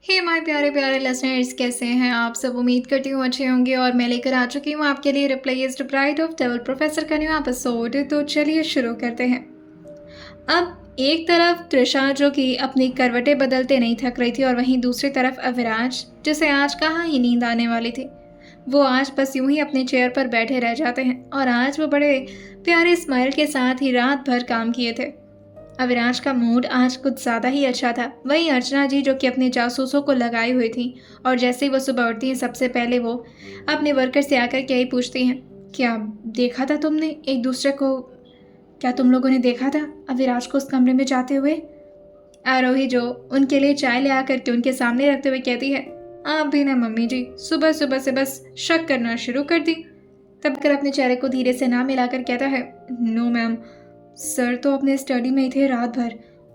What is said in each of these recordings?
Hey my प्यारे प्यारे listeners, कैसे हैं आप सब। उम्मीद करती हूँ अच्छे होंगे। और मैं लेकर आ चुकी हूँ आपके लिए replace the bride of devil professor का न्यू एपिसोड। तो चलिए शुरू करते हैं। अब एक तरफ त्रिशा जो कि अपनी करवटें बदलते नहीं थक रही थी, और वहीं दूसरी तरफ अविराज जिसे आज कहाँ ही नींद आने वाली थी। वो आज बस यूं ही अपने चेयर पर बैठे रह जाते हैं, और आज वो बड़े प्यारे स्माइल के साथ ही रात भर काम किए थे। अविनाश का मूड आज कुछ ज़्यादा ही अच्छा था। वहीं अर्चना जी जो कि अपने जासूसों को लगाई हुई थी, और जैसे ही वो सुबह उठती हैं सबसे पहले वो अपने वर्कर से आकर के यही पूछती हैं, क्या देखा था तुमने एक दूसरे को? क्या तुम लोगों ने देखा था अविनाश को उस कमरे में जाते हुए? आरोही जो उनके लिए चाय ले आकर के उनके सामने रखते हुए कहती है, आप भी ना मम्मी जी सुबह सुबह से बस शक करना शुरू कर दी। तब कर अपने चेहरे को धीरे से ना मिलाकर कहता है, नो मैम, सर तो अपने स्टडी में ही थे रात भर,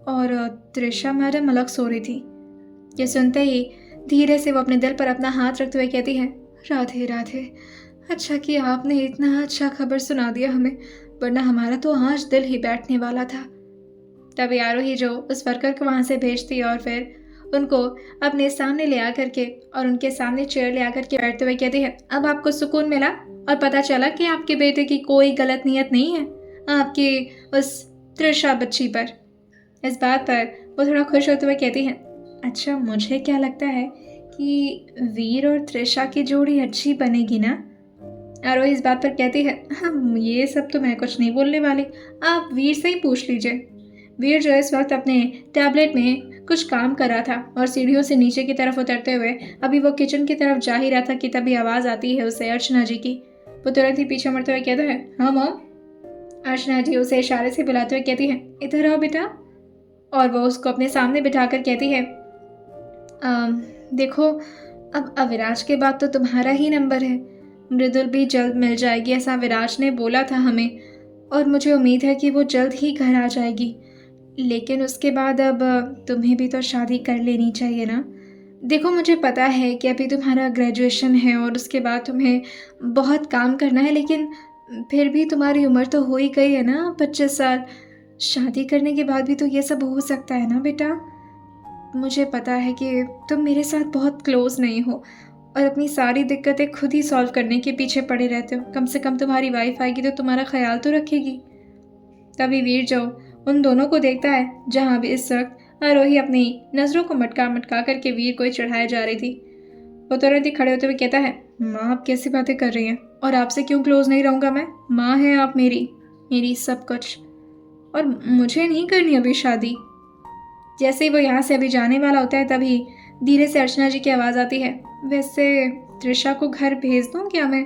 और त्रिशा मैडम अलग सो रही थी। ये सुनते ही धीरे से वो अपने दिल पर अपना हाथ रखते हुए कहती है, राधे राधे, अच्छा कि आपने इतना अच्छा खबर सुना दिया हमें, वरना हमारा तो आज दिल ही बैठने वाला था। तभी आरोही जो उस वर्कर को वहाँ से भेजती और फिर उनको अपने सामने ले आकर के और उनके सामने चेयर ले आकर के बैठते हुए कहती है, अब आपको सुकून मिला और पता चला कि आपके बेटे की कोई गलत नीयत नहीं है आपकी उस त्रिशा बच्ची पर। इस बात पर वो थोड़ा खुश होते हुए कहती है, अच्छा मुझे क्या लगता है कि वीर और त्रिशा की जोड़ी अच्छी बनेगी ना। आरोही इस बात पर कहती है, हाँ ये सब तो मैं कुछ नहीं बोलने वाली, आप वीर से ही पूछ लीजिए। वीर जो इस वक्त अपने टैबलेट में कुछ काम कर रहा था, और सीढ़ियों से नीचे की तरफ उतरते हुए अभी वो किचन की तरफ जा ही रहा था कि तभी आवाज़ आती है उसे अर्चना जी की। वो तुरंत ही पीछे मुड़ते हुए कहता है, हाँ मॉम। अर्चना जी उसे इशारे से बुलाते हुए कहती है, इधर आओ बेटा। और वो उसको अपने सामने बिठाकर कहती है, देखो अब अविराज के बाद तो तुम्हारा ही नंबर है। मृदुल भी जल्द मिल जाएगी ऐसा विराज ने बोला था हमें, और मुझे उम्मीद है कि वो जल्द ही घर आ जाएगी। लेकिन उसके बाद अब तुम्हें भी तो शादी कर लेनी चाहिए ना। देखो मुझे पता है कि अभी तुम्हारा ग्रेजुएशन है और उसके बाद तुम्हें बहुत काम करना है, लेकिन फिर भी तुम्हारी उम्र तो हो ही गई है ना, 25 साल। शादी करने के बाद भी तो ये सब हो सकता है ना बेटा। मुझे पता है कि तुम मेरे साथ बहुत क्लोज नहीं हो और अपनी सारी दिक्कतें खुद ही सॉल्व करने के पीछे पड़े रहते हो। कम से कम तुम्हारी वाइफ आएगी तो तुम्हारा ख्याल तो रखेगी। तभी वीर जो उन दोनों को देखता है, जहाँ भी इस वक्त आरोही अपनी नज़रों को मटका मटका करके वीर को ही चढ़ाया जा रही थी, वो तुरंत ही खड़े होते हुए कहता है, माँ आप कैसी बातें कर रही हैं, और आपसे क्यों क्लोज नहीं रहूँगा मैं। माँ है आप मेरी सब कुछ, और मुझे नहीं करनी अभी शादी। जैसे ही वो यहाँ से अभी जाने वाला होता है तभी धीरे से अर्चना जी की आवाज़ आती है, वैसे त्रिशा को घर भेज दूँ क्या मैं,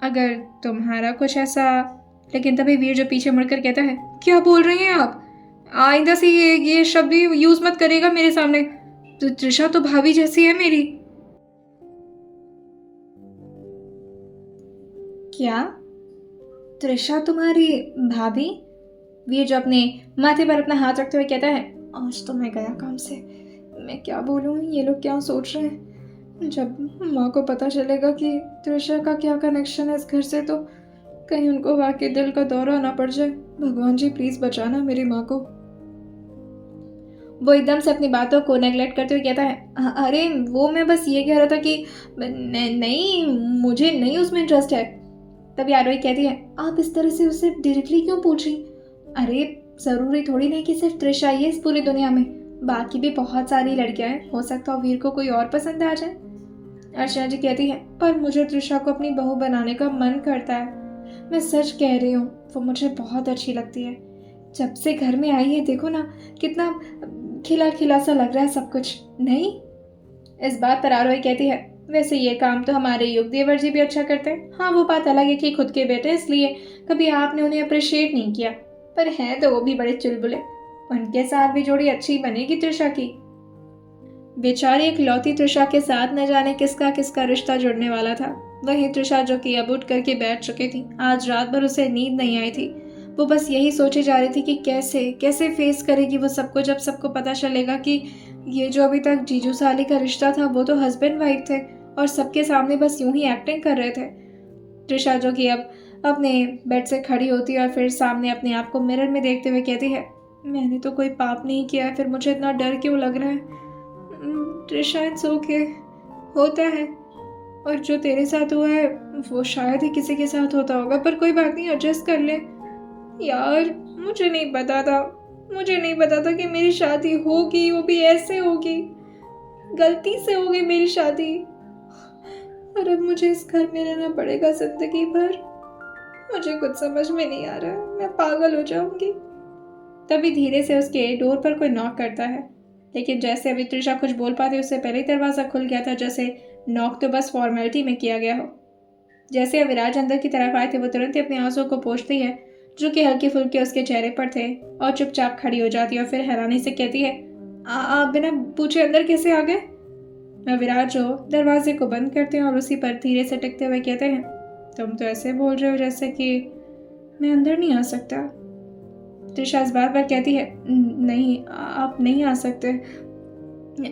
अगर तुम्हारा कुछ ऐसा। लेकिन तभी वीर जो पीछे मुड़कर कहता है, क्या बोल रही हैं आप, आइंदा से ये शब्द यूज़ मत करेगा मेरे सामने। तो त्रिशा तो भाभी जैसी है मेरी। क्या त्रिशा तुम्हारी भाभी? वीर जो अपने माथे पर अपना हाथ रखते हुए कहता है, आज तो मैं गया काम से। मैं क्या बोलूँ, ये लोग क्या सोच रहे हैं। जब माँ को पता चलेगा कि त्रिशा का क्या कनेक्शन है इस घर से, तो कहीं उनको वाकई दिल का दौरा ना पड़ जाए। भगवान जी प्लीज बचाना मेरी माँ को। वो एकदम से अपनी बातों को नेगलेक्ट करते हुए कहता है, अरे वो मैं बस ये कह रहा था कि नहीं, मुझे नहीं उसमें इंटरेस्ट है। तभी आरोही कहती है, आप इस तरह से उससे डायरेक्टली क्यों पूछ रही। अरे ज़रूरी थोड़ी नहीं कि सिर्फ त्रिशा ही है इस पूरी दुनिया में, बाकी भी बहुत सारी लड़कियां हैं, हो सकता है वीर को कोई और पसंद आ जाए। अर्चना जी कहती है, पर मुझे त्रिशा को अपनी बहू बनाने का मन करता है। मैं सच कह रही हूँ, वो मुझे बहुत अच्छी लगती है। जब से घर में आई है देखो ना, कितना खिला खिला सा लग रहा है सब कुछ। नहीं, इस बात पर आरोही कहती है, वैसे ये काम तो हमारे युग देवर जी भी अच्छा करते हैं। हाँ वो बात अलग है कि खुद के बेटे इसलिए कभी आपने उन्हें अप्रिशिएट नहीं किया, पर हैं तो वो भी बड़े चुलबुले। उनके साथ भी जोड़ी अच्छी बनेगी त्रिशा की। बेचारी एक लौती त्रिशा के साथ न जाने किसका किसका रिश्ता जुड़ने वाला था। वही त्रिशा जो कि अब उठ करके बैठ चुकी थी, आज रात भर उसे नींद नहीं आई थी। वो बस यही सोचे जा रही थी कि कैसे कैसे फेस करेगी वो सबको, जब सबको पता चलेगा कि ये जो अभी तक जीजू साली का रिश्ता था वो तो हस्बैंड वाइफ थे, और सबके सामने बस यूं ही एक्टिंग कर रहे थे। त्रिशा जो कि अब अपने बेड से खड़ी होती है और फिर सामने अपने आप को मिरर में देखते हुए कहती है, मैंने तो कोई पाप नहीं किया है, फिर मुझे इतना डर क्यों लग रहा है। त्रिशा इट्स ओके, होता है, और जो तेरे साथ हुआ है वो शायद ही किसी के साथ होता होगा, पर कोई बात नहीं, एडजस्ट कर ले। यार मुझे नहीं पता था कि मेरी शादी होगी, वो भी ऐसे होगी। गलती से हो गई मेरी शादी, और अब मुझे इस घर में रहना पड़ेगा जिंदगी भर। मुझे कुछ समझ में नहीं आ रहा है, मैं पागल हो जाऊंगी। तभी धीरे से उसके डोर पर कोई नॉक करता है, लेकिन जैसे अभी त्रिशा कुछ बोल पाती उससे पहले ही दरवाज़ा खुल गया था, जैसे नॉक तो बस फॉर्मेलिटी में किया गया हो। जैसे अविराज अंदर की तरफ आए थे वो तुरंत ही अपने आंसुओं को पोंछती है जो कि हल्के फुल्के उसके चेहरे पर थे, और चुपचाप खड़ी हो जाती है और फिर हैरानी से कहती है, आप बिना पूछे अंदर कैसे आ गए? अविराज जो दरवाजे को बंद करते हैं और उसी पर धीरे से टिकते हुए कहते हैं, तुम तो ऐसे बोल रहे हो जैसे कि मैं अंदर नहीं आ सकता। त्रिशा इस बात पर कहती है, नहीं आप नहीं आ सकते,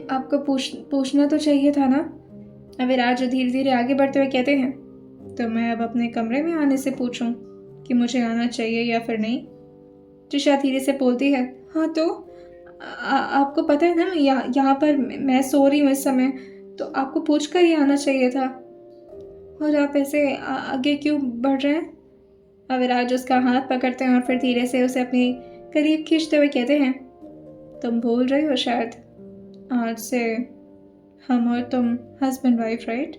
आपको पूछना तो चाहिए था ना। अविराज धीरे धीरे आगे बढ़ते हुए कहते हैं, तो मैं अब अपने कमरे में आने से पूछूं कि मुझे आना चाहिए या फिर नहीं? त्रिशा धीरे से बोलती है, हाँ तो आपको पता है ना यहाँ पर मैं सो रही हूँ इस समय, तो आपको पूछ कर ही आना चाहिए था, और आप ऐसे आगे क्यों बढ़ रहे हैं? अविराज उसका हाथ पकड़ते हैं और फिर धीरे से उसे अपने करीब खींचते हुए कहते हैं, तुम भूल रही हो शायद, आज से हम और तुम हस्बैंड वाइफ राइट?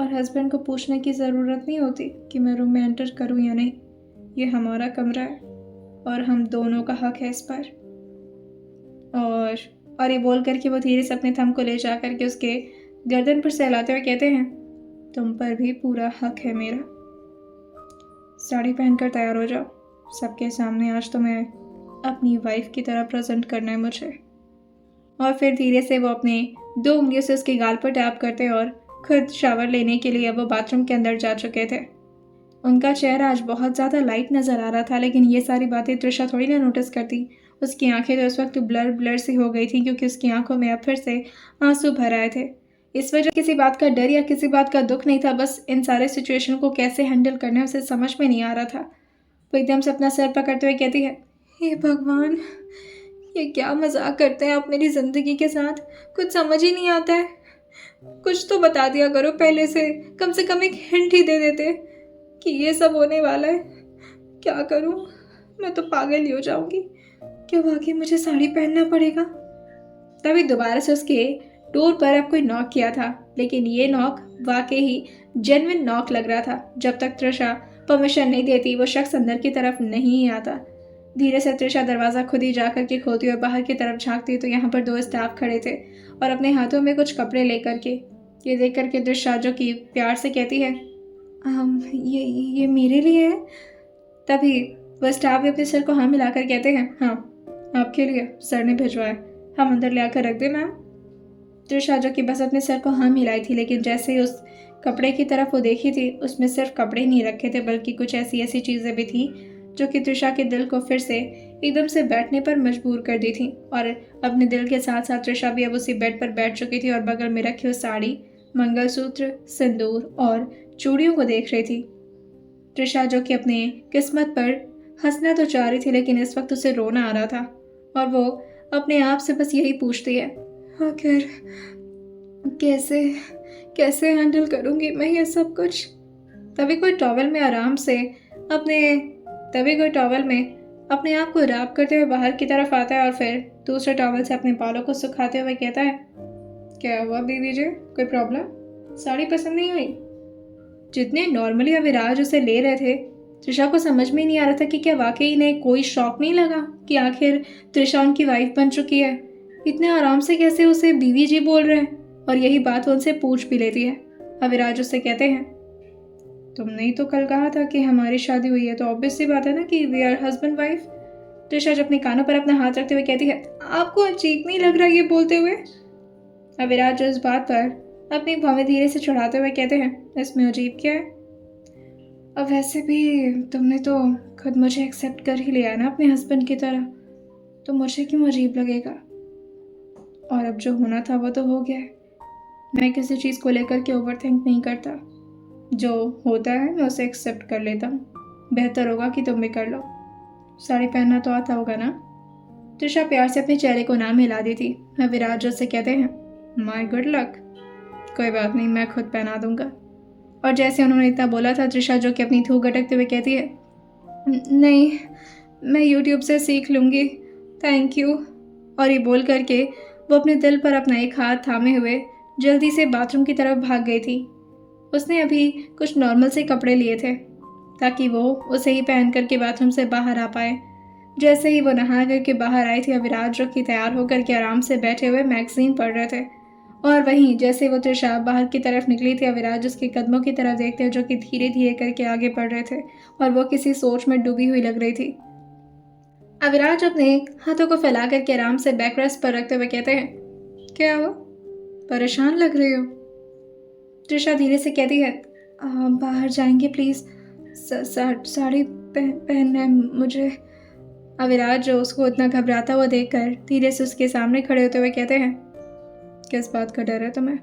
और हस्बैंड को पूछने की ज़रूरत नहीं होती कि मैं रूम में एंटर करूं या नहीं। ये हमारा कमरा है और हम दोनों का हक है इस पर। और ये बोल करके वो धीरे से अपने थंब को ले जा करके उसके गर्दन पर सहलाते हुए कहते हैं, तुम पर भी पूरा हक है मेरा। साड़ी पहनकर तैयार हो जाओ, सबके सामने आज तो मैं अपनी वाइफ की तरह प्रेजेंट करना है मुझे। और फिर धीरे से वो अपने 2 उंगलियों से उसके गाल पर टैप करते और खुद शावर लेने के लिए अब वो बाथरूम के अंदर जा चुके थे। उनका चेहरा आज बहुत ज़्यादा लाइट नज़र आ रहा था, लेकिन ये सारी बातें त्रिशा थोड़ी ना नोटिस करती। उसकी आंखें तो उस वक्त ब्लर सी हो गई थी, क्योंकि उसकी आंखों में अब फिर से आंसू भर आए थे। इस वजह किसी बात का डर या किसी बात का दुख नहीं था, बस इन सारे सिचुएशन को कैसे हैंडल करना है उसे समझ में नहीं आ रहा था। वो एकदम से अपना सर पकड़ते हुए कहती है, हे भगवान, ये क्या मजाक करते हैं आप मेरी ज़िंदगी के साथ? कुछ समझ ही नहीं आता है। कुछ तो बता दिया करो पहले से कम एक हिंट ही दे देते कि ये सब होने वाला है। क्या करूं, मैं तो पागल ही हो जाऊंगी। क्या वाकई मुझे साड़ी पहनना पड़ेगा? तभी दोबारा से उसके डोर पर अब कोई नॉक किया था, लेकिन ये नॉक वाकई ही जेन्युइन नॉक लग रहा था। जब तक त्रिशा परमिशन नहीं देती वो शख्स अंदर की तरफ नहीं आता। धीरे से त्रिशा दरवाज़ा खुद ही जा करके खोलती और बाहर की तरफ झांकती तो यहाँ पर 2 स्टाफ खड़े थे और अपने हाथों में कुछ कपड़े लेकर के। ये देख करके त्रिशा जो कि प्यार से कहती है, ये मेरे लिए है। तभी वह स्टाफ भी अपने सर को हाँ मिलाकर कहते हैं, हाँ आपके लिए सर ने भिजवाया, हम अंदर ले आकर रख दें मैम। त्रिशा जो कि बस अपने सर को हाँ मिलाई थी, लेकिन जैसे ही उस कपड़े की तरफ वो देखी थी उसमें सिर्फ कपड़े नहीं रखे थे, बल्कि कुछ ऐसी चीज़ें भी थी जो कि त्रिशा के दिल को फिर से एकदम से बैठने पर मजबूर कर दी थी। और अपने दिल के साथ साथ त्रिशा भी अब उसी बेड पर बैठ चुकी थी और बगल में रखी हुई साड़ी, मंगलसूत्र, सिंदूर और चूड़ियों को देख रही थी। त्रिशा जो कि अपने किस्मत पर हंसना तो चाह रही थी, लेकिन इस वक्त उसे रोना आ रहा था और वो अपने आप से बस यही पूछती है, आखिर कैसे हैंडल करूँगी मैं ये सब कुछ? तभी कोई टॉवल में अपने आप को रैप करते हुए बाहर की तरफ आता है और फिर दूसरे टॉवल से अपने बालों को सुखाते हुए कहता है, क्या हुआ बीवी जी, कोई प्रॉब्लम? साड़ी पसंद नहीं आई? जितने नॉर्मली अविराज उसे ले रहे थे, त्रिशा को समझ में नहीं आ रहा था कि क्या वाकई इन्हें कोई शौक नहीं लगा कि आखिर त्रिशा उनकी वाइफ बन चुकी है। इतने आराम से कैसे उसे बीवी जी बोल रहे हैं, और यही बात वो उनसे पूछ भी लेती है। अविराज उससे कहते हैं, तुमने ही तो कल कहा था कि हमारी शादी हुई है, तो ऑब्वियस सी बात है ना कि we are husband wife. Trisha जब अपने कानों पर अपना हाथ रखते हुए कहती है, आपको अजीब नहीं लग रहा ये बोलते हुए? अविराज इस बात पर अपनी भौवें धीरे से चढ़ाते हुए कहते हैं, इसमें अजीब क्या है? अब वैसे भी तुमने तो खुद मुझे एक्सेप्ट कर ही लिया ना अपने हस्बैंड की तरह, तो मुझे क्यों अजीब लगेगा? और अब जो होना था वो तो हो गया है। मैं किसी चीज़ को लेकर के ओवरथिंक नहीं करता, जो होता है मैं उसे एक्सेप्ट कर लेता हूँ। बेहतर होगा कि तुम भी कर लो। साड़ी पहनना तो आता होगा ना? त्रिशा प्यार से अपने चेहरे को ना मिला दी थी। अविराज उससे कहते हैं, माय गुड लक। कोई बात नहीं, मैं खुद पहना दूंगा। और जैसे उन्होंने इतना बोला था, तृषा जो कि अपनी थूक गटकते हुए कहती है, नहीं, मैं यूट्यूब से सीख लूँगी, थैंक यू। और ये बोल करके वो अपने दिल पर अपना एक हाथ थामे हुए जल्दी से बाथरूम की तरफ भाग गई थी। उसने अभी कुछ नॉर्मल से कपड़े लिए थे ताकि वो उसे ही पहन करके बाथरूम से बाहर आ पाए। जैसे ही वो नहा करके बाहर आई थी, अविराज जो कि तैयार होकर के आराम से बैठे हुए मैगजीन पढ़ रहे थे। और वहीं जैसे वो तृषा बाहर की तरफ निकली थी, अविराज उसके कदमों की तरफ देखते हुए जो कि धीरे धीरे करके आगे बढ़ रहे थे और वो किसी सोच में डूबी हुई लग रही थी। अविराज अपने हाथों को फैला करके आराम से बैक रेस्ट पर रखते हुए कहते हैं, क्या हुआ, परेशान लग रही हो? तृषा धीरे से कहती है, बाहर जाएंगे प्लीज़, साड़ी पहनना है मुझे। अविराज जो उसको इतना घबराता हुआ देखकर धीरे से उसके सामने खड़े होते हुए कहते हैं, किस बात का डर है तुम्हें?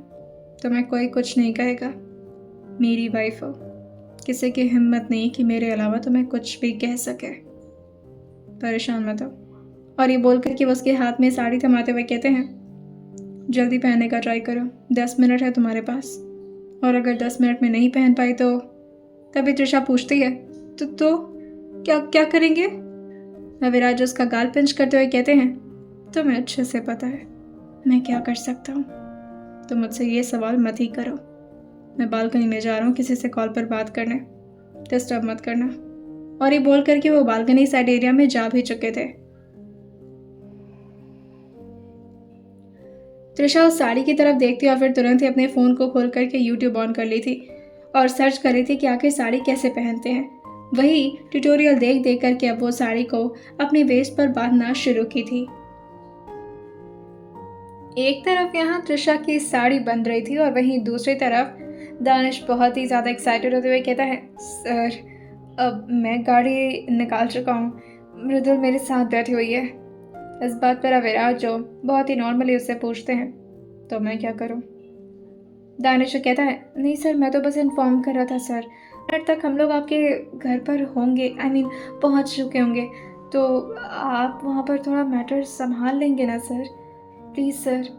तुम्हें कोई कुछ नहीं कहेगा, मेरी वाइफ हो, किसी की हिम्मत नहीं कि मेरे अलावा तुम्हें कुछ भी कह सके, परेशान मत हो। और ये बोल कर कि वो उसके हाथ में साड़ी थमाते हुए कहते हैं, जल्दी पहनने का ट्राई करो, 10 मिनट है तुम्हारे पास, और अगर 10 मिनट में नहीं पहन पाई तो? तभी तृषा पूछती है, तो क्या क्या करेंगे? अविराज उसका गाल पिंच करते हुए कहते हैं, तुम्हें अच्छे से पता है मैं क्या कर सकता हूँ, तुम मुझसे ये सवाल मत ही करो। मैं बालकनी में जा रहा हूँ किसी से कॉल पर बात करने, डिस्टर्ब मत करना। और ये बोल करके वो बालकनी साइड एरिया में जा भी चुके थे। तृषा उस साड़ी की तरफ देखती और फिर तुरंत ही अपने फ़ोन को खोल करके यूट्यूब ऑन कर ली थी और सर्च कर रही थी कि आखिर साड़ी कैसे पहनते हैं। वही ट्यूटोरियल देख देख करके अब वो साड़ी को अपने वेस्ट पर बांधना शुरू की थी। एक तरफ यहाँ तृषा की साड़ी बंध रही थी और वहीं दूसरी तरफ दानिश बहुत ही ज़्यादा एक्साइटेड होते हुए कहता है, सर अब मैं गाड़ी निकाल चुका हूँ, मृदुल मेरे साथ बैठी हुई है। इस बात पर अविराज जो बहुत ही नॉर्मली उससे पूछते हैं, तो मैं क्या करूं? दानिश कहता है, नहीं सर, मैं तो बस इन्फॉर्म कर रहा था सर, मिनट तक हम लोग आपके घर पर होंगे, पहुंच चुके होंगे, तो आप वहां पर थोड़ा मैटर संभाल लेंगे ना सर, प्लीज़ सर।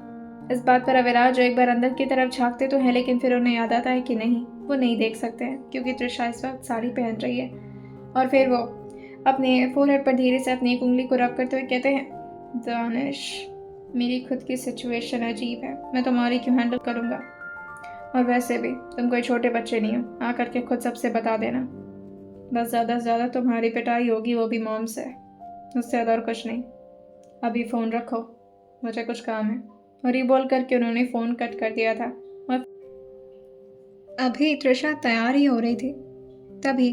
इस बात पर अविराज जो एक बार अंदर की तरफ झांकते तो हैं, लेकिन फिर उन्हें याद आता है कि नहीं, वो नहीं देख सकते हैं क्योंकि तृषा इस वक्त साड़ी पहन रही है। और फिर वो अपने फोरहेड पर धीरे से अपनी एक उंगली को रब करते हुए कहते हैं, दानिश, मेरी खुद की सिचुएशन अजीब है, मैं तुम्हारी क्यों हैंडल करूँगा? और वैसे भी तुम कोई छोटे बच्चे नहीं हो, आकर के खुद सबसे बता देना, बस ज़्यादा से ज़्यादा तुम्हारी पिटाई होगी, वो भी मॉम से, उससे ज़्यादा और कुछ नहीं। अभी फ़ोन रखो, मुझे कुछ काम है। और ये बोल करके उन्होंने फ़ोन कट कर दिया था। और अभी तृषा तैयार ही हो रही थी, तभी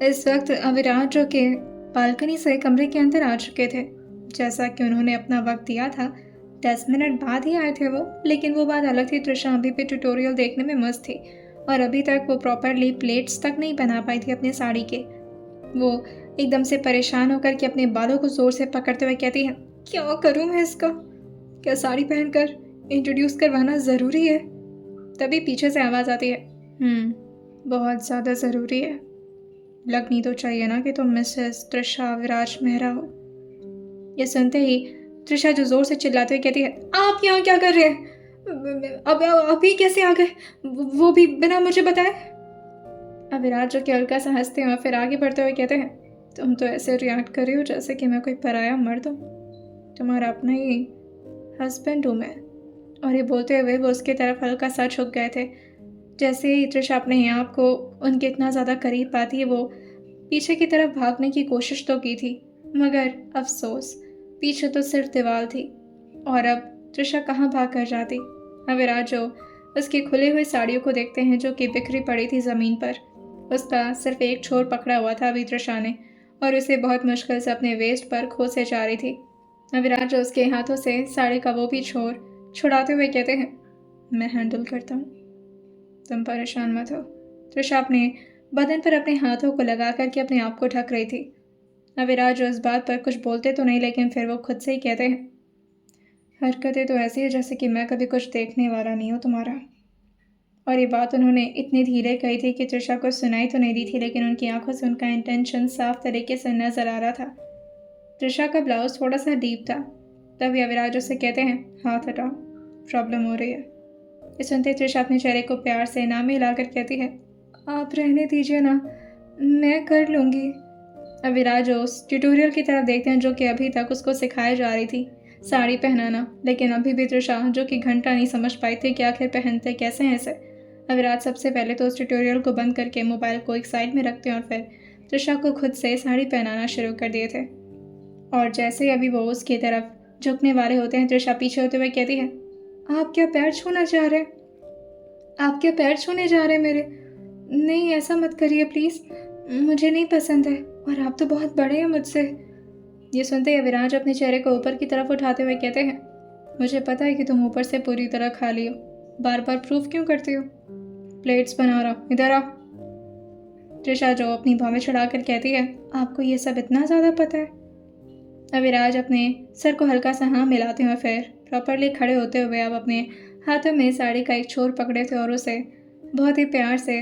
इस वक्त अविराज जो के बालकनी से कमरे के अंदर आ चुके थे। जैसा कि उन्होंने अपना वक्त दिया था, 10 मिनट बाद ही आए थे वो, लेकिन वो बात अलग थी। तृषा अभी भी ट्यूटोरियल देखने में मस्त थी और अभी तक वो प्रॉपरली प्लेट्स तक नहीं बना पाई थी अपने साड़ी के। वो एकदम से परेशान होकर के अपने बालों को जोर से पकड़ते हुए कहती है, क्या करूँ मैं इसका? क्या साड़ी पहनकर इंट्रोड्यूस करवाना ज़रूरी है? तभी पीछे से आवाज़ आती है, बहुत ज़्यादा ज़रूरी है, लगनी तो चाहिए ना कि तुम मिसेस तृषा विराज मेहरा हो। ये सुनते ही तृषा जो जोर से चिल्लाते हुए कहती है, आप यहाँ क्या कर रहे हैं? अब अभी कैसे आ गए, वो भी बिना मुझे बताए? अविराज जो कि हल्का सा हंसते हैं और फिर आगे बढ़ते हुए कहते हैं, तुम तो ऐसे रिएक्ट कर रही हो जैसे कि मैं कोई पराया मर्द हूँ, तुम्हारा अपना ही हस्बैंड हूँ मैं। और ये बोलते हुए वो उसकी तरफ हल्का सा झुक गए थे। जैसे ही तृषा अपने आप को उनके इतना ज़्यादा करीब पाती है, वो पीछे की तरफ भागने की कोशिश तो की थी, मगर अफसोस पीछे तो सिर्फ दीवार थी और अब तृषा कहाँ भाग कर जाती। अविराज जो उसकी खुली हुई साड़ियों को देखते हैं जो कि बिखरी पड़ी थी ज़मीन पर, उसका सिर्फ एक छोर पकड़ा हुआ था अभी तृषा ने और उसे बहुत मुश्किल से अपने वेस्ट पर खोसे जा रही थी। अविराज जो उसके हाथों से साड़ी का वो भी छोर छुड़ाते हुए कहते हैं, मैं हैंडल करता हूँ, तुम परेशान मत हो। तृषा अपने बदन पर अपने हाथों को लगा करके अपने आप को ढक रही थी। अविराज इस बात पर कुछ बोलते तो नहीं, लेकिन फिर वो खुद से ही कहते हैं, हरकतें तो ऐसी है जैसे कि मैं कभी कुछ देखने वाला नहीं हूँ तुम्हारा। और ये बात उन्होंने इतनी धीरे कही थी कि तृषा को सुनाई तो नहीं दी थी, लेकिन उनकी आंखों से उनका इंटेंशन साफ तरीके से नजर आ रहा था। तृषा का ब्लाउज थोड़ा सा डीप था। तभी अविराज उसे कहते हैं, हाथ हटाओ। प्रॉब्लम हो रही है। ये सुनते त्रिशा अपने चेहरे को प्यार से नाम में हिलाकर कहती है, आप रहने दीजिए ना, मैं कर लूँगी। अब विराज उस ट्यूटोरियल की तरफ देखते हैं जो कि अभी तक उसको सिखाई जा रही थी साड़ी पहनाना, लेकिन अभी भी त्रिशा जो कि घंटा नहीं समझ पाई थी कि आखिर पहनते कैसे हैं इसे। अब विराज सबसे पहले तो उस ट्यूटोरियल को बंद करके मोबाइल को एक साइड में रखते हैं और फिर त्रिशा को खुद से साड़ी पहनाना शुरू कर दिए थे। और जैसे ही अभी वो उसकी तरफ झुकने वाले होते हैं, त्रिशा पीछे होते हुए कहती है, आप क्या पैर छूना चाह रहे हैं? आप क्या पैर छूने जा रहे हैं मेरे? नहीं, ऐसा मत करिए प्लीज़, मुझे नहीं पसंद है, और आप तो बहुत बड़े हैं मुझसे। ये सुनते ही विराज अपने चेहरे को ऊपर की तरफ उठाते हुए कहते हैं, मुझे पता है कि तुम ऊपर से पूरी तरह खाली हो, बार बार प्रूफ क्यों करती हो? प्लेट्स बना रहा, इधर आओ। त्रिशा जो अपनी भौवें चढ़ाकर कहती है, आपको ये सब इतना ज़्यादा पता है? अविराज अपने सर को हल्का सा हाँ मिलाते हैं और फिर प्रॉपरली खड़े होते हुए अब अपने हाथों में साड़ी का एक छोर पकड़े थे और उसे बहुत ही प्यार से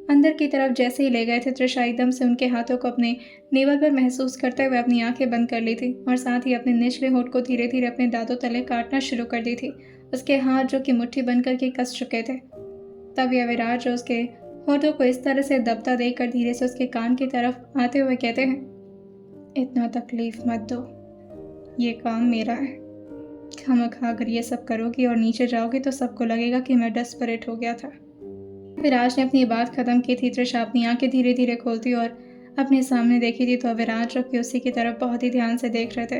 अंदर की तरफ जैसे ही ले गए थे, त्रिशा एकदम से उनके हाथों को अपने नेवल पर महसूस करते हुए अपनी आंखें बंद कर ली थी और साथ ही अपने निचले होंठ को धीरे धीरे अपने दांतों तले काटना शुरू कर दी थी। उसके हाथ जो कि मुट्ठी बंद करके कस चुके थे। तब अविराज उसके होठों को इस तरह से दबता देकर धीरे से उसके कान की तरफ आते हुए कहते हैं, इतना तकलीफ मत दो, ये काम मेरा है। खामखा अगर ये सब करोगी और नीचे जाओगी तो सबको लगेगा कि मैं डेस्परेट हो गया था। विराज ने अपनी बात खत्म की थी। त्रिशा अपनी आंखें धीरे धीरे खोलती और अपने सामने देखी थी तो विराज रख के उसी की तरफ बहुत ही ध्यान से देख रहे थे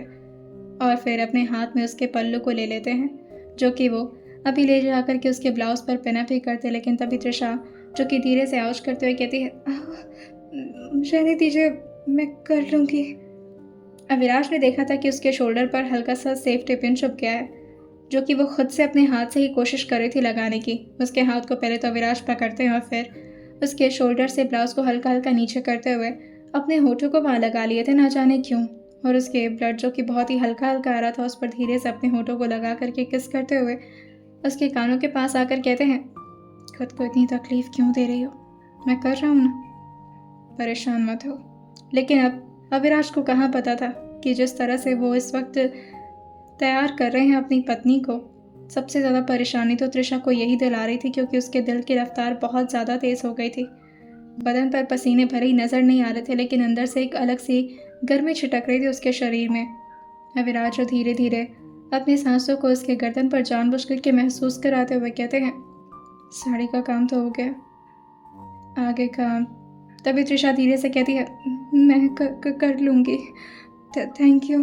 और फिर अपने हाथ में उसके पल्लू को ले लेते हैं जो कि वो अभी ले जाकर के उसके ब्लाउज पर पिनअप ही करते। लेकिन तभी त्रिशा जो कि धीरे से आउच करते हुए कहती है, रहने दीजिए, मैं कर लूँगी। अविराज ने देखा था कि उसके शोल्डर पर हल्का सा सेफ्टी पिन छुप गया है जो कि वो खुद से अपने हाथ से ही कोशिश कर रही थी लगाने की। उसके हाथ को पहले तो अविराज पकड़ते हैं और फिर उसके शोल्डर से ब्लाउज को हल्का हल्का नीचे करते हुए अपने होठों को वहाँ लगा लिए थे ना जाने क्यों, और उसके ब्लड जो कि बहुत ही हल्का हल्का आ रहा था उस पर धीरे से अपने होठों को लगा करके किस करते हुए उसके कानों के पास आकर कहते हैं, खुद को इतनी तकलीफ क्यों दे रही हो, मैं कर रहा हूँ ना, परेशान मत हो। लेकिन अब अविराज को कहाँ पता था कि जिस तरह से वो इस वक्त तैयार कर रहे हैं अपनी पत्नी को, सबसे ज़्यादा परेशानी तो त्रिशा को यही दिला रही थी क्योंकि उसके दिल की रफ्तार बहुत ज़्यादा तेज़ हो गई थी। बदन पर पसीने भरे ही नज़र नहीं आ रहे थे लेकिन अंदर से एक अलग सी गर्मी छिटक रही थी उसके शरीर में। अविराज धीरे धीरे अपनी सांसों को उसके गर्दन पर जानबूझ करके महसूस कराते हुए कहते हैं, साड़ी का काम तो हो गया, आगे काम। तभी त्रिशा धीरे से कहती है, मैं कर लूँगी, थैंक यू।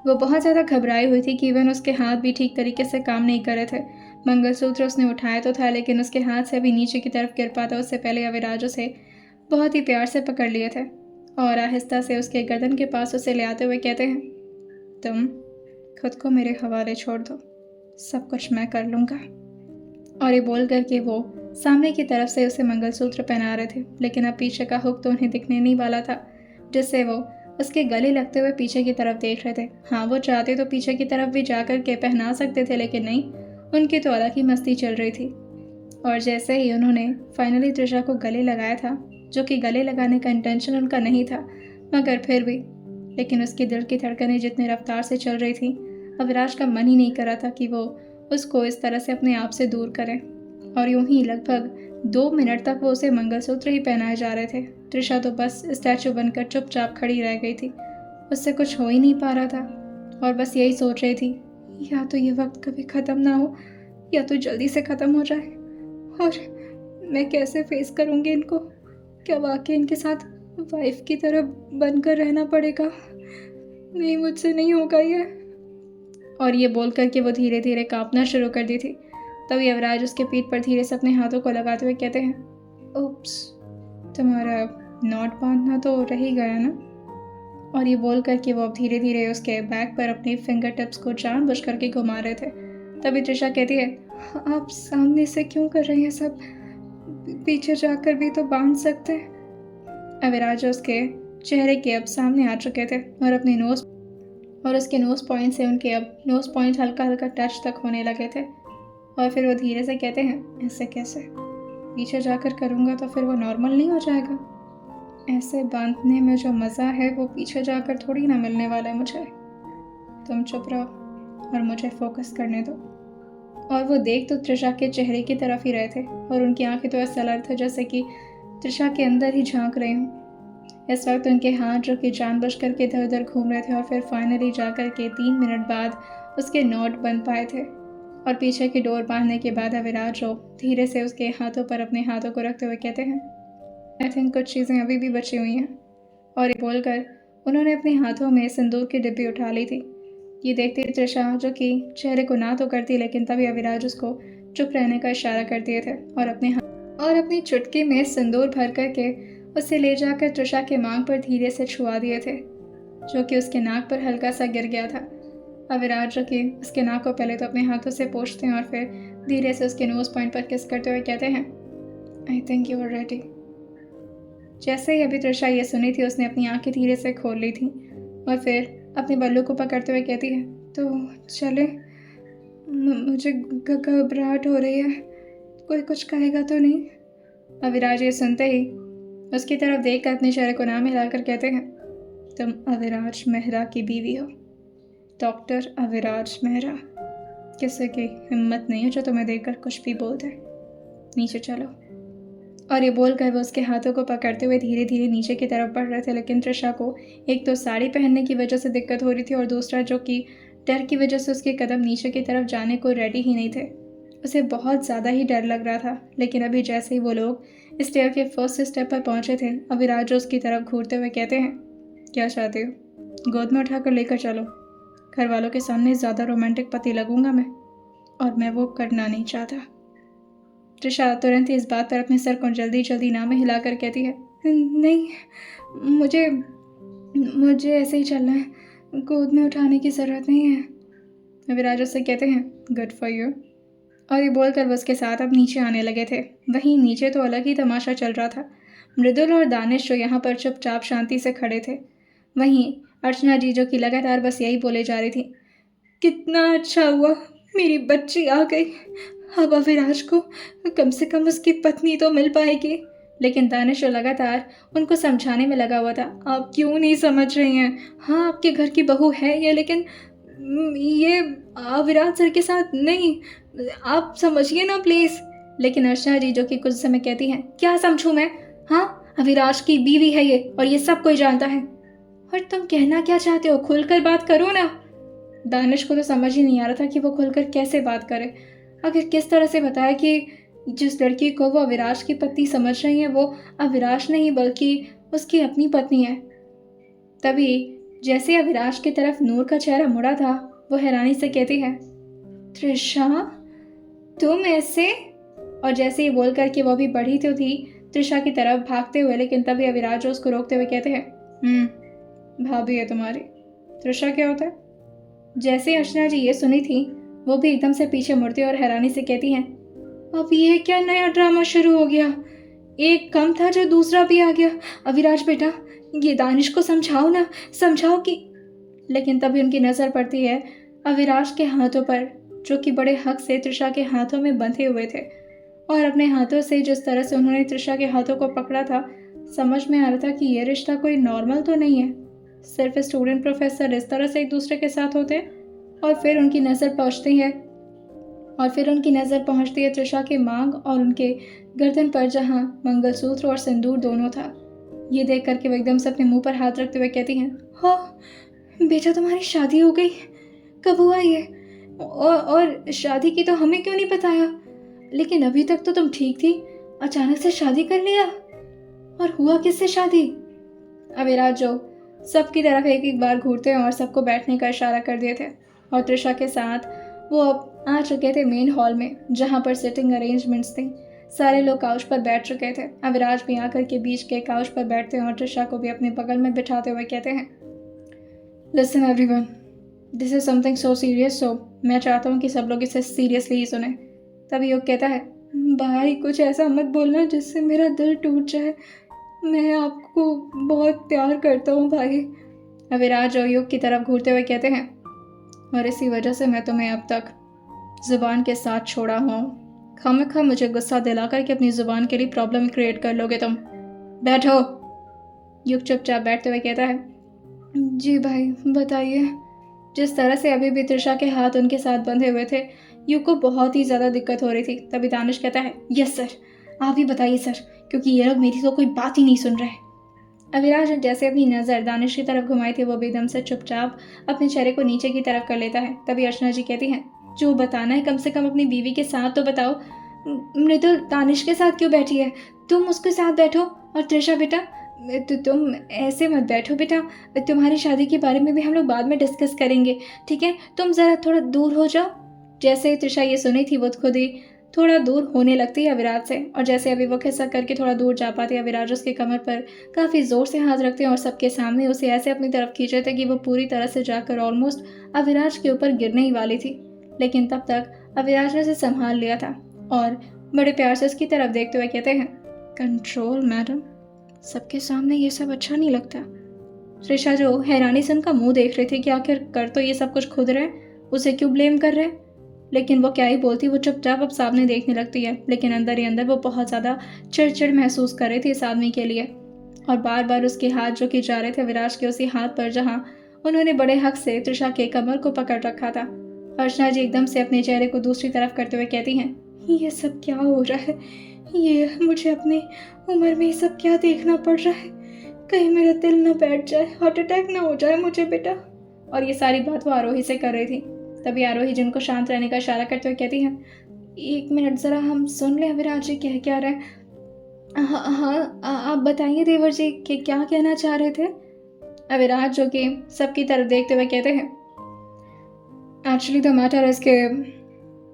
वो बहुत ज़्यादा घबराई हुई थी कि इवन उसके हाथ भी ठीक तरीके से काम नहीं कर रहे थे। मंगलसूत्र उसने उठाया तो था लेकिन उसके हाथ से भी नीचे की तरफ गिर पाता उससे पहले अविराज उसे बहुत ही प्यार से पकड़ लिए थे और आहिस्ता से उसके गर्दन के पास उसे ले आते हुए कहते हैं, तुम खुद को मेरे हवाले छोड़ दो, सब कुछ मैं कर लूँगा। और ये बोल करके वो सामने की तरफ से उसे मंगलसूत्र पहना रहे थे लेकिन अब पीछे का हुक तो उन्हें दिखने नहीं वाला था जिससे वो उसके गले लगते हुए पीछे की तरफ देख रहे थे। हाँ, वो चाहते तो पीछे की तरफ भी जाकर के पहना सकते थे लेकिन नहीं, उनकी तो अलग ही मस्ती चल रही थी। और जैसे ही उन्होंने फाइनली त्रिशा को गले लगाया था जो कि गले लगाने का इंटेंशन उनका नहीं था मगर फिर भी, लेकिन उसकी दिल की धड़कनें जितनी रफ्तार से चल रही थी अविराज का मन ही नहीं कर रहा था कि वो उसको इस तरह से अपने आप से दूर करें। और यूं ही लगभग 2 मिनट तक वो उसे मंगलसूत्र ही पहनाए जा रहे थे। त्रिशा तो बस स्टैचू बनकर चुपचाप खड़ी रह गई थी, उससे कुछ हो ही नहीं पा रहा था और बस यही सोच रही थी, या तो ये वक्त कभी ख़त्म ना हो या तो जल्दी से ख़त्म हो जाए। और मैं कैसे फेस करूँगी इनको, क्या वाकई इनके साथ वाइफ की तरह बनकर रहना पड़ेगा? नहीं, मुझसे नहीं होगा ये। और ये बोल करके वो धीरे धीरे कांपना शुरू कर दी थी। तभी अविराज उसके पीठ पर धीरे से अपने हाथों को लगाते हुए कहते हैं, उप्स, तुम्हारा नॉट बांधना तो रह ही गया ना। और ये बोल करके वो अब धीरे धीरे उसके बैक पर अपने फिंगर टिप्स को जानबूझ करके घुमा रहे थे। तभी त्रिशा कहती है, आप सामने से क्यों कर रही हैं सब, पीछे जाकर भी तो बांध सकते हैं। अविराज उसके चेहरे के अब सामने आ चुके थे और अपने नोज और उसके नोज पॉइंट से उनके अब नोज पॉइंट हल्का हल्का टच तक होने लगे थे। और फिर वो धीरे से कहते हैं, ऐसे कैसे, पीछे जाकर करूँगा तो फिर वो नॉर्मल नहीं हो जाएगा? ऐसे बांधने में जो मज़ा है वो पीछे जाकर थोड़ी ना मिलने वाला है मुझे। तुम चुप रहो और मुझे फोकस करने दो। और वो देख तो त्रिशा के चेहरे की तरफ ही रहे थे और उनकी आंखें तो ऐसा लग रहा था जैसे कि त्रिशा के अंदर ही झांक रहे हों। इस वक्त उनके हाथ जो कि जानबूझ करके इधर उधर घूम रहे थे और फिर फाइनली जाकर के 3 मिनट बाद उसके नोट बन पाए थे। और पीछे की डोर बांधने के बाद अविराज जो धीरे से उसके हाथों पर अपने हाथों को रखते हुए कहते हैं, आई थिंक कुछ चीज़ें अभी भी बची हुई हैं। और ये बोलकर उन्होंने अपने हाथों में सिंदूर की डिब्बी उठा ली थी। ये देखती त्रिशा जो कि चेहरे को ना तो करती, लेकिन तभी अविराज उसको चुप रहने का इशारा कर दिए थे और अपनी चुटकी में सिंदूर भर करके उसे ले जाकर त्रिशा के मांग पर धीरे से छुआ दिए थे, जो कि उसके नाक पर हल्का सा गिर गया था। अविराज जो कि उसके नाक को पहले तो अपने हाथों से पोंछते हैं और फिर धीरे से उसके नोज पॉइंट पर किस करते हुए कहते हैं, I think you are ready. जैसे ही अभी त्रिशा ये सुनी थी उसने अपनी आंखें धीरे से खोल ली थी और फिर अपने बल्लू को पकड़ते हुए कहती है, तो चले, मुझे घबराहट हो रही है, कोई कुछ कहेगा तो नहीं। अविराज ये सुनते ही उसकी तरफ देखकर अपने चेहरे को नाम हिलाकर कहते हैं, तुम अविराज मेहरा की बीवी हो, डॉक्टर अविराज मेहरा। किसी की हिम्मत नहीं है जो तुम्हें देखकर कुछ भी बोल दे, नीचे चलो। और ये बोलकर वो उसके हाथों को पकड़ते हुए धीरे धीरे नीचे की तरफ बढ़ रहे थे, लेकिन त्रिशा को एक तो साड़ी पहनने की वजह से दिक्कत हो रही थी और दूसरा जो कि डर की वजह से उसके कदम नीचे की तरफ जाने को रेडी ही नहीं थे। उसे बहुत ज़्यादा ही डर लग रहा था। लेकिन अभी जैसे ही वो लोग स्टेयर के फर्स्ट स्टेप पर पहुंचे थे, अविराज उसकी तरफ घूरते हुए कहते हैं, क्या चाहते हो, गोद में उठाकर लेकर चलो, घर वालों के सामने ज़्यादा रोमांटिक पति लगूंगा मैं, और मैं वो करना नहीं चाहता। त्रिशा तुरंत ही इस बात पर अपने सर को जल्दी जल्दी ना में हिलाकर कहती है, नहीं, मुझे ऐसे ही चलना है, गोद में उठाने की ज़रूरत नहीं है। अविराज उससे कहते हैं, गुड फॉर यू। और ये बोलकर वो उसके साथ अब नीचे आने लगे थे। वहीं नीचे तो अलग ही तमाशा चल रहा था। मृदुल और दानिश जो यहाँ पर चुपचाप शांति से खड़े थे, वहीं अर्चना जी जो कि लगातार बस यही बोले जा रही थी, कितना अच्छा हुआ, मेरी बच्ची आ गई, अब अविराज को कम से कम उसकी पत्नी तो मिल पाएगी। लेकिन दानिश लगातार उनको समझाने में लगा हुआ था, आप क्यों नहीं समझ रही हैं, हाँ आपके घर की बहू है ये, लेकिन ये अविराज सर के साथ नहीं, आप समझिए ना प्लीज़। लेकिन अर्चना जी जो कि कुछ समय कहती हैं, क्या समझूं मैं, हाँ अविराज की बीवी है ये और ये सब कोई जानता है, और तुम कहना क्या चाहते हो, खुलकर बात करो ना। दानिश को तो समझ ही नहीं आ रहा था कि वो खुलकर कैसे बात करे, आखिर किस तरह से बताया कि जिस लड़की को वो अविराज की पत्नी समझ रही है वो अविराज नहीं बल्कि उसकी अपनी पत्नी है। तभी जैसे अविराज की तरफ नूर का चेहरा मुड़ा था, वो हैरानी से कहती है, त्रिशा तुम ऐसे। और जैसे ही बोल करके वो भी बढ़ी तो थी त्रिशा की तरफ भागते हुए, लेकिन तभी अविराज उसको रोकते हुए कहते हैं, भाभी है तुम्हारी, त्रिशा क्या होता है। जैसे ही अर्चना जी ये सुनी थी, वो भी एकदम से पीछे मुड़ती और हैरानी से कहती हैं, अब ये क्या नया ड्रामा शुरू हो गया, एक कम था जो दूसरा भी आ गया। अविराज बेटा, ये दानिश को समझाओ ना, समझाओ कि। लेकिन तभी उनकी नज़र पड़ती है अविराज के हाथों पर, जो कि बड़े हक से त्रिशा के हाथों में बंधे हुए थे, और अपने हाथों से जिस तरह से उन्होंने त्रिशा के हाथों को पकड़ा था, समझ में आ रहा था कि ये रिश्ता कोई नॉर्मल तो नहीं है, सिर्फ स्टूडेंट प्रोफेसर इस तरह से एक दूसरे के साथ होते। और फिर उनकी नज़र पहुंचती है त्रिशा के मांग और उनके गर्दन पर, जहां मंगलसूत्र और सिंदूर दोनों था। ये देख करके वो एकदम से अपने मुंह पर हाथ रखते हुए कहती हैं, हाँ बेटा तुम्हारी शादी हो गई, कब हुआ ये, और शादी की तो हमें क्यों नहीं बताया, लेकिन अभी तक तो तुम ठीक थी, अचानक से शादी कर लिया, और हुआ किससे शादी। अविराज जो सबकी तरफ एक एक बार घूरते हैं और सबको बैठने का इशारा कर दिए थे, और त्रिशा के साथ वो अब आ चुके थे मेन हॉल में, जहाँ पर सिटिंग अरेंजमेंट्स थी। सारे लोग काउच पर बैठ चुके थे। अविराज भी आकर के बीच के काउच पर बैठते हैं और त्रिशा को भी अपने बगल में बिठाते हुए कहते हैं, listen everyone, this is something so serious, so मैं चाहता हूँ कि सब लोग इसे सीरियसली ही सुने। तभी युग कहता है, भाई कुछ ऐसा मत बोलना जिससे मेरा दिल टूट जाए, मैं आपको बहुत प्यार करता हूँ भाई। अविराज और युग की तरफ घूरते हुए कहते हैं, और इसी वजह से मैं तुम्हें अब तक ज़ुबान के साथ छोड़ा हुआ हूँ, खामखा मुझे गुस्सा दिलाकर के अपनी ज़ुबान के लिए प्रॉब्लम क्रिएट कर लोगे तुम, बैठो। युग चुपचाप बैठते हुए कहता है, जी भाई बताइए। जिस तरह से अभी भी त्रिशा के हाथ उनके साथ बंधे हुए थे, यू को बहुत ही ज़्यादा दिक्कत हो रही थी। तभी दानिश कहता है, यस सर, आप ही बताइए सर, क्योंकि ये लोग मेरी तो कोई बात ही नहीं सुन रहे। अविराज ने जैसे अपनी नज़र दानिश की तरफ घुमाई थी, वो भी एकदम से चुपचाप अपने चेहरे को नीचे की तरफ कर लेता है। तभी अर्चना जी कहती हैं, जो बताना है कम से कम अपनी बीवी के साथ तो बताओ। मृदुल दानिश के साथ क्यों बैठी है? तुम उसके साथ बैठो। और त्रिशा बेटा, तुम ऐसे मत बैठो बेटा, तुम्हारी शादी के बारे में भी हम लोग बाद में डिस्कस करेंगे, ठीक है? तुम ज़रा थोड़ा दूर हो जाओ। जैसे ही त्रिशा ये सुनी थी, वो खुद ही थोड़ा दूर होने लगती है अविराज से, और जैसे अभी वो खिसक करके थोड़ा दूर जा पाती है, अविराज उसके कमर पर काफ़ी ज़ोर से हाथ रखते हैं और सबके सामने उसे ऐसे अपनी तरफ खींचे थे कि वो पूरी तरह से जाकर ऑलमोस्ट अविराज के ऊपर गिरने ही वाली थी। लेकिन तब तक अविराज ने उसे संभाल लिया था और बड़े प्यार से उसकी तरफ देखते हुए कहते हैं, कंट्रोल मैडम, सबके सामने ये सब अच्छा नहीं लगता। त्रिशा जो हैरानी से उनका मुंह देख रही थी कि आखिर कर तो ये सब कुछ खुद रहे, उसे क्यों ब्लेम कर रहे, लेकिन वो क्या ही बोलती। वो चुपचाप अब सामने देखने लगती है, लेकिन अंदर ही अंदर वो बहुत ज़्यादा चिड़चिड़ महसूस कर रही थी इस आदमी के लिए। और बार बार उसके हाथ जो कि जा रहे थे विराज के उसी हाथ पर जहाँ उन्होंने बड़े हक से त्रिशा के कमर को पकड़ रखा था। अर्चना जी एकदम से अपने चेहरे को दूसरी तरफ करते हुए कहती हैं, ये सब क्या हो रहा है? ये मुझे अपनी उम्र में ये सब क्या देखना पड़ रहा है? कहीं मेरा दिल ना बैठ जाए, हार्ट अटैक ना हो जाए मुझे बेटा। और ये सारी बात वो आरोही से कर रही थी। तभी आरोही जिनको शांत रहने का इशारा करते हुए कहती हैं, एक मिनट ज़रा हम सुन लें अविराज जी कह क्या रहे हैं। हाँ, आप बताइए देवर जी कि क्या कहना चाह रहे थे। अविराज जो कि सबकी तरफ देखते हुए कहते हैं, एक्चुअली द मैटर इज़ के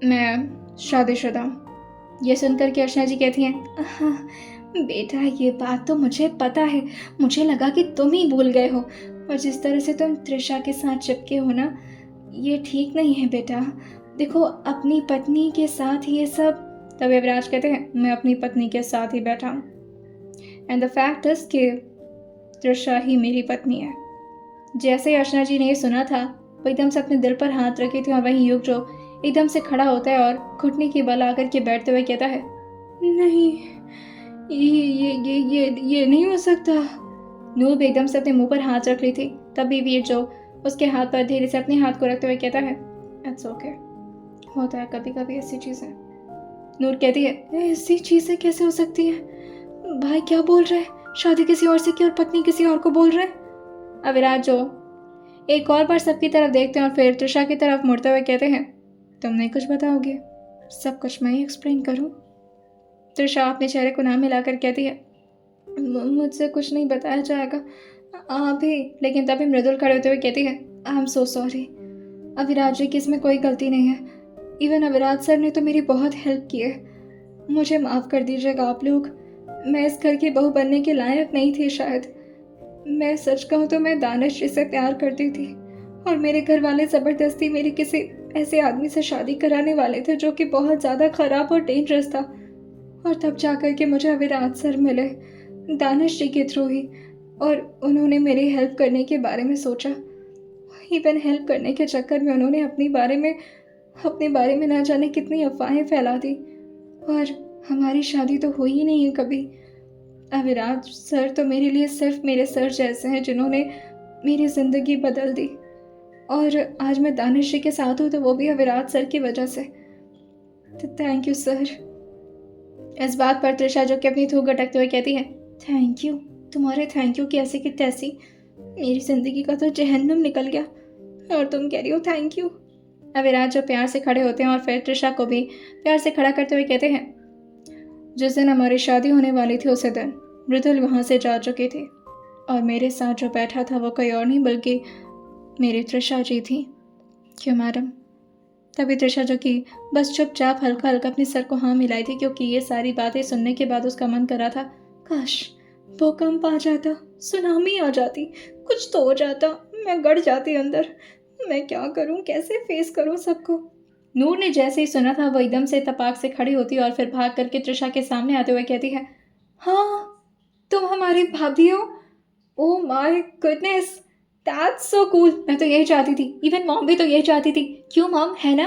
मैं शादीशुदा हूँ। ये सुनकर के अर्चना जी कहती हैं, हाँ बेटा, ये बात तो मुझे पता है, मुझे लगा कि तुम ही भूल गए हो, और जिस तरह से तुम त्रिशा के साथ चिपके हो ना, ये ठीक नहीं है बेटा। देखो, अपनी पत्नी के साथ ये सब। तब अविराज कहते हैं, मैं अपनी पत्नी के साथ ही बैठा हूँ, एंड द फैक्ट इज कि त्रिशा ही मेरी पत्नी है। जैसे ही अर्चना जी ने ये सुना था, वो एकदम से अपने दिल पर हाथ रखी थी, और वहीं युग जो एकदम से खड़ा होता है और घुटने की बल आकर के बैठते हुए कहता है, नहीं, ये नहीं हो सकता। नूर भी एकदम से अपने मुंह पर हाथ रख ली थी। तभी वीर जो उसके हाथ पर धीरे से अपने हाथ को रखते हुए कहता है, इट्स ओके, होता है कभी कभी ऐसी चीज़ें। नूर कहती है, ऐसी चीज़ें कैसे हो सकती हैं? भाई क्या बोल रहे हैं? शादी किसी और से की और पत्नी किसी और को बोल रहे हैं। अविराज जो एक और बार सबकी तरफ देखते हैं और फिर त्रिशा की तरफ मुड़ते हुए कहते हैं, तुम नहीं कुछ बताओगे? सब कुछ मैं ही एक्सप्लेन करूं? त्रिशा अपने चेहरे को ना मिलाकर कहती है, मुझसे कुछ नहीं बताया जाएगा, आप ही। लेकिन तभी मृदुल खड़े होते हुए कहती है, I am so sorry Aviraj ji की इसमें कोई गलती नहीं है। इवन अविराज सर ने तो मेरी बहुत हेल्प की है, मुझे माफ़ कर दीजिएगा आप लोग। मैं इस घर की बहू बनने के लायक नहीं थी शायद। मैं सच कहूँ तो मैं दानिश जी से प्यार करती थी, और मेरे घर वाले ज़बरदस्ती मेरी किसी ऐसे आदमी से शादी कराने वाले थे जो कि बहुत ज़्यादा ख़राब और डेंजरस था। और तब जाकर के मुझे अविराज सर मिले दानिश जी के थ्रू ही, और उन्होंने मेरी हेल्प करने के बारे में सोचा। इवन हेल्प करने के चक्कर में उन्होंने अपने बारे में ना जाने कितनी अफवाहें फैला दी, और हमारी शादी तो हुई ही नहीं है कभी। अविराज सर तो मेरे लिए सिर्फ मेरे सर जैसे हैं जिन्होंने मेरी ज़िंदगी बदल दी, और आज मैं दानिश जी के साथ हूँ तो वो भी अविराज सर की वजह से। तो थैंक यू सर। इस बात पर त्रिशा जो कि अपनी थूक गटकते हुए कहती है, थैंक यू, तुम्हारे थैंक यू की ऐसी की तैसी, मेरी ज़िंदगी का तो जहन्नुम निकल गया, और तुम कह रही हो थैंक यू। अविराज जो प्यार से खड़े होते हैं और फिर त्रिशा को भी प्यार से खड़ा करते हुए कहते हैं, जिस दिन हमारी शादी होने वाली थी उसी दिन मृदुल वहाँ से जा चुकी थी, और मेरे साथ जो बैठा था वो कोई और नहीं बल्कि मेरी त्रिशा जी थी। क्यों मैडम? तभी त्रिशा जो कि बस चुपचाप हल्का हल्का अपने सर को हाँ मिलाई थी, क्योंकि ये सारी बातें सुनने के बाद उसका मन कर रहा था, काश भूकंप आ जाता, सुनामी आ जाती, कुछ तो हो जाता, मैं गड़ जाती अंदर। मैं क्या करूं, कैसे फेस करूं सबको। नूर ने जैसे ही सुना था वो एकदम से तपाक से खड़ी होती और फिर भाग करके त्रिशा के सामने आते हुए कहती है, हाँ तुम हमारी भाभी हो? Oh my goodness, that's so cool. मैं तो यही चाहती थी, इवन मॉम भी तो यही चाहती थी। क्यों मॉम, है ना?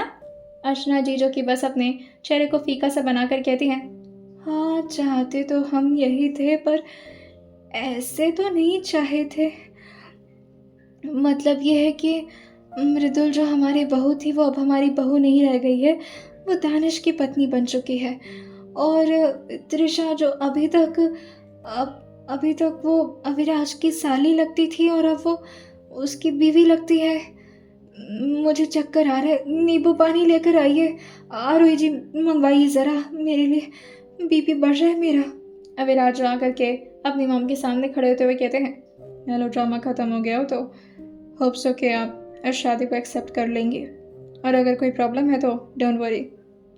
अर्चना जी जो कि बस अपने चेहरे को फीका सा बनाकर कहती हैं, हाँ चाहते तो हम यही थे, पर ऐसे तो नहीं चाहे थे। मतलब ये है कि मृदुल जो हमारी बहू थी वो अब हमारी बहू नहीं रह गई है, वो दानिश की पत्नी बन चुकी है। और त्रिशा जो अभी तक वो अविनाश की साली लगती थी और अब वो उसकी बीवी लगती है। मुझे चक्कर आ रहा है, नींबू पानी लेकर आइए। आरोही जी मंगवाइए ज़रा मेरे लिए, बीपी बढ़ रहा है मेरा। अविराज आ करके अपनी मॉम के सामने खड़े होते हुए कहते हैं, मेलो ड्रामा ख़त्म हो गया हो तो होप सो कि आप इस शादी को एक्सेप्ट कर लेंगे, और अगर कोई प्रॉब्लम है तो डोंट वरी,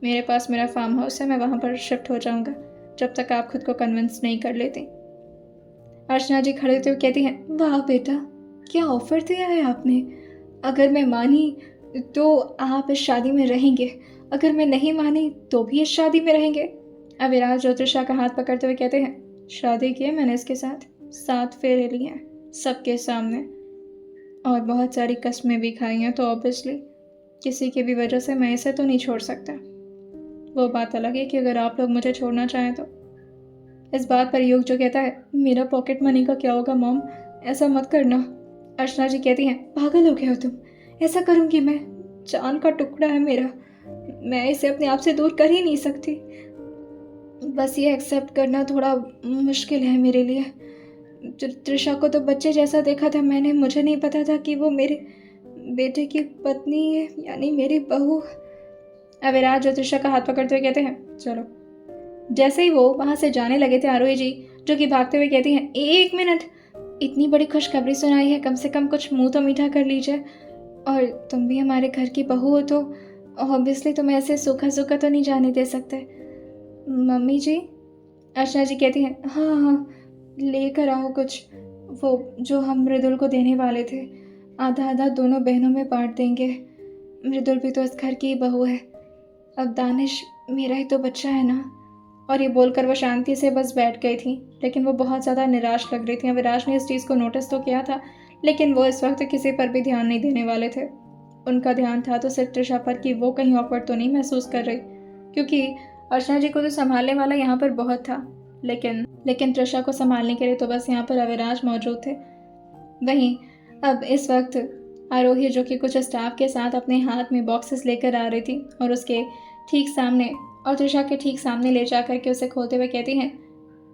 मेरे पास मेरा फार्म हाउस है, मैं वहाँ पर शिफ्ट हो जाऊँगा जब तक आप खुद को कन्विंस नहीं कर लेती। अर्चना जी खड़े होते हुए कहती हैं, वाह बेटा, क्या ऑफ़र दिया है आपने। अगर मैं मानी तो आप इस शादी में रहेंगे, अगर मैं नहीं मानी तो भी इस शादी में रहेंगे। अविराज ज्योतिषा का हाथ पकड़ते हुए कहते हैं, शादी की है मैंने इसके साथ, 7 फेरे लिए हैं सबके सामने, और बहुत सारी कस्में भी खाई हैं, तो ऑब्वियसली किसी की भी वजह से मैं इसे तो नहीं छोड़ सकता। वो बात अलग है कि अगर आप लोग मुझे छोड़ना चाहें तो। इस बात पर युग जो कहता है, मेरा पॉकेट मनी का क्या होगा मॉम, ऐसा मत करना। अर्चना जी कहती हैं, पागल हो गए हो तुम, ऐसा करूँगी मैं, जान का टुकड़ा है मेरा, मैं इसे अपने आप से दूर कर ही नहीं सकती। बस ये एक्सेप्ट करना थोड़ा मुश्किल है मेरे लिए। त्रिशा को तो बच्चे जैसा देखा था मैंने, मुझे नहीं पता था कि वो मेरे बेटे की पत्नी है, यानी मेरी बहू। अविराज जो त्रिशा का हाथ पकड़ते हुए कहते हैं, चलो। जैसे ही वो वहाँ से जाने लगे थे, आरोही जी जो कि भागते हुए कहती हैं, 1 मिनट, इतनी बड़ी खुशखबरी सुनाई है, कम से कम कुछ मुंह तो मीठा कर लीजिए, और तुम भी हमारे घर की बहू हो तो ऑब्वियसली तुम ऐसे सूखा सूखा तो नहीं जाने दे सकते। मम्मी जी, अर्चना जी कहती हैं, हाँ हाँ लेकर आओ कुछ, वो जो हम मृदुल को देने वाले थे, आधा आधा दोनों बहनों में बांट देंगे, मृदुल भी तो इस घर की बहू है, अब दानिश मेरा ही तो बच्चा है ना। और ये बोलकर वो शांति से बस बैठ गई थी, लेकिन वो बहुत ज़्यादा निराश लग रही थी। अविराज ने इस चीज़ को नोटिस तो किया था, लेकिन वो इस वक्त किसी पर भी ध्यान नहीं देने वाले थे। उनका ध्यान था तो सिर्फ त्रिशा पर कि वो कहीं ऑकवर्ड तो नहीं महसूस कर रही, क्योंकि अर्चना जी को तो संभालने वाला यहाँ पर बहुत था, लेकिन त्रिशा को संभालने के लिए तो बस यहाँ पर अविराज मौजूद थे। वहीं अब इस वक्त आरोही जो कि कुछ स्टाफ के साथ अपने हाथ में बॉक्सेस लेकर आ रही थी, और उसके ठीक सामने और त्रिशा के ठीक सामने ले जा कर के उसे खोलते हुए कहती हैं,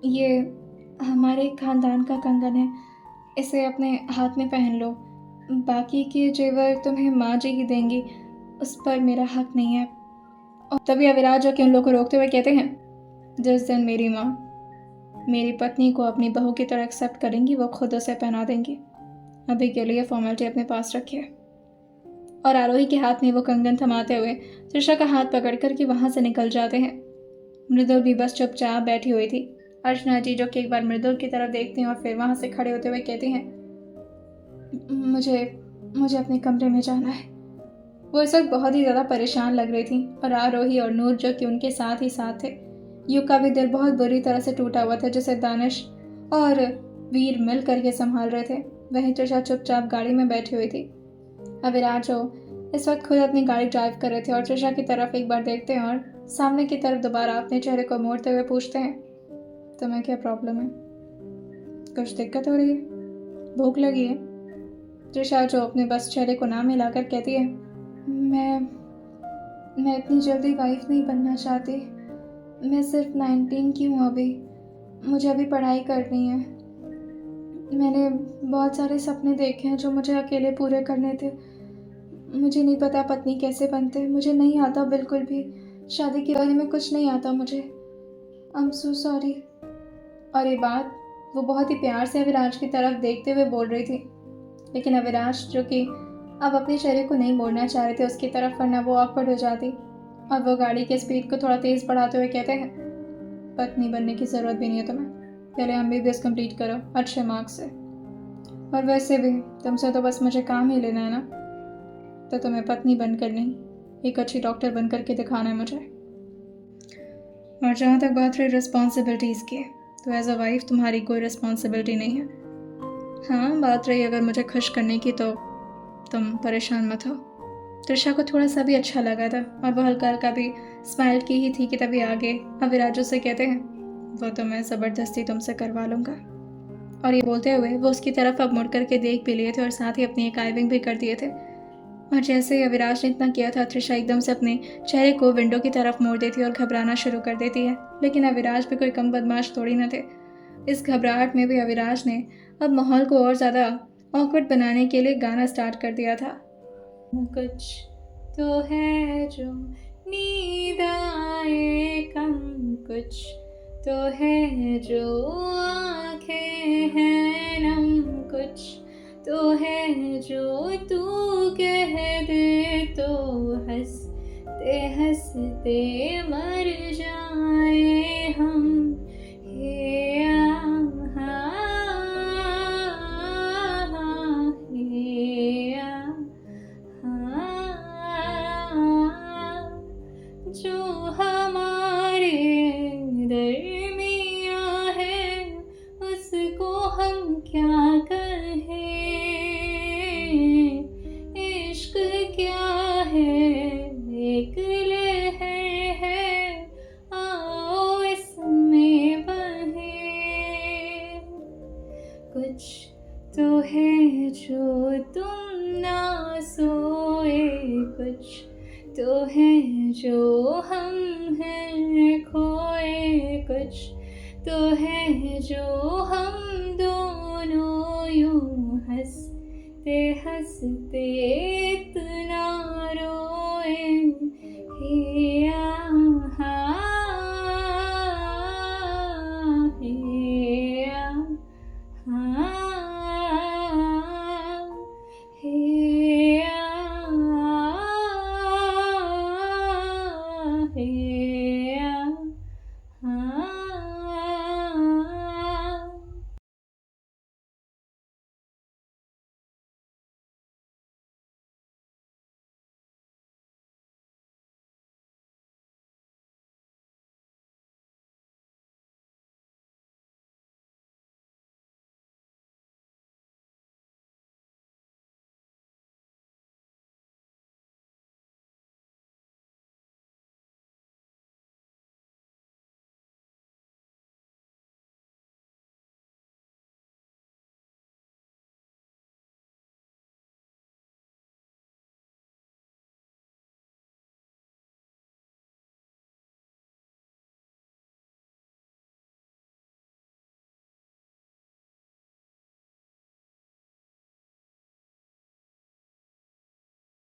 ये हमारे खानदान का कंगन है, इसे अपने हाथ में पहन लो, बाकी के जेवर तुम्हें माँ जी ही देंगी, उस पर मेरा हक नहीं है। और तभी अविराज जो कि उन लोगों को रोकते हुए कहते हैं, जिस दिन मेरी माँ मेरी पत्नी को अपनी बहू की तरह एक्सेप्ट करेंगी, वो खुद उसे पहना देंगी, अभी के लिए फॉर्मेलिटी अपने पास रखिए। और आरोही के हाथ में वो कंगन थमाते हुए त्रिशा का हाथ पकड़ कर के वहाँ से निकल जाते हैं। मृदुल भी बस चुपचाप बैठी हुई थी। अर्चना जी जो कि एक बार मृदुल की तरफ देखती हैं और फिर वहाँ से खड़े होते हुए कहती हैं, मुझे अपने कमरे में जाना है। वो इस वक्त बहुत ही ज़्यादा परेशान लग रही थी, और आरोही और नूर जो कि उनके साथ ही साथ थे। युग का भी दिल बहुत बुरी तरह से टूटा हुआ था, जिसे दानिश और वीर मिल करके संभाल रहे थे। वहीं त्रिशा चुपचाप गाड़ी में बैठी हुई थी। अविराज जो इस वक्त खुद अपनी गाड़ी ड्राइव कर रहे थे और त्रिशा की तरफ एक बार देखते हैं और सामने की तरफ दोबारा अपने चेहरे को मोड़ते हुए पूछते हैं, तुम्हें क्या प्रॉब्लम है, कुछ दिक्कत हो रही है, भूख लगी है। त्रिशा जो अपने बस चेहरे को ना मिलाकर कहती है, मैं इतनी जल्दी वाइफ नहीं बनना चाहती, मैं सिर्फ 19 की हूँ अभी, मुझे अभी पढ़ाई करनी है। मैंने बहुत सारे सपने देखे हैं जो मुझे अकेले पूरे करने थे। मुझे नहीं पता पत्नी कैसे बनते, मुझे नहीं आता बिल्कुल भी, शादी के बारे में कुछ नहीं आता मुझे। आई एम सो सॉरी। और ये बात वो बहुत ही प्यार से अविराज की तरफ देखते हुए बोल रही थी, लेकिन अविराज जो कि अब अपने चेहरे को नहीं मोड़ना चाह रहे थे उसकी तरफ, वरना वो ऑकवर्ड हो जाती। और वो गाड़ी के स्पीड को थोड़ा तेज़ बढ़ाते हुए कहते हैं, पत्नी बनने की ज़रूरत भी नहीं है तुम्हें, पहले MBBS कंप्लीट करो अच्छे मार्क्स से, और वैसे भी तुमसे तो बस मुझे काम ही लेना है ना, तो तुम्हें पत्नी बनकर नहीं, एक अच्छी डॉक्टर बन करके दिखाना है मुझे। और जहाँ तक बात रही रिस्पॉन्सिबिलिटीज़ की, तो एज अ वाइफ तुम्हारी कोई रिस्पॉन्सिबिलिटी नहीं है। हाँ, बात रही अगर मुझे खुश करने की, तो तुम परेशान मत हो। त्रिशा को थोड़ा सा भी अच्छा लगा था, और वह हल्का हल्का भी स्माइल की ही थी कि तभी आगे अविराजो से कहते हैं, वो तो मैं ज़बरदस्ती तुमसे करवा लूँगा। और ये बोलते हुए वो उसकी तरफ अब मुड़ करके देख भी लिए थे और साथ ही अपनी एक आइविंग भी कर दिए थे। और जैसे ही अविनाश ने इतना किया था, त्रिशा एकदम से अपने चेहरे को विंडो की तरफ मोड़ देती है और घबराना शुरू कर देती है। लेकिन अविनाश भी कोई कम बदमाश थोड़ी न थे। इस घबराहट में भी अविनाश ने अब माहौल को और ज़्यादा ऑकवर्ड बनाने के लिए गाना स्टार्ट कर दिया था। कुछ तो है जो नींद आए कम, कुछ तो है जो आँखें हैं नम, कुछ तो है जो तू कह दे तो हंसते हंसते मर जाए हम। हे आहा, हे आहा, जो हमारे दरमियाँ है उसको हम क्या कहें। इश्क क्या है, एक लहर है, आओ इसमें बहे। कुछ तो है जो तुम ना सोए, कुछ तो है जो हम हैं खोए, कुछ तो है जो हम दोनों यूं हंसते हंसते इतना रोए। हे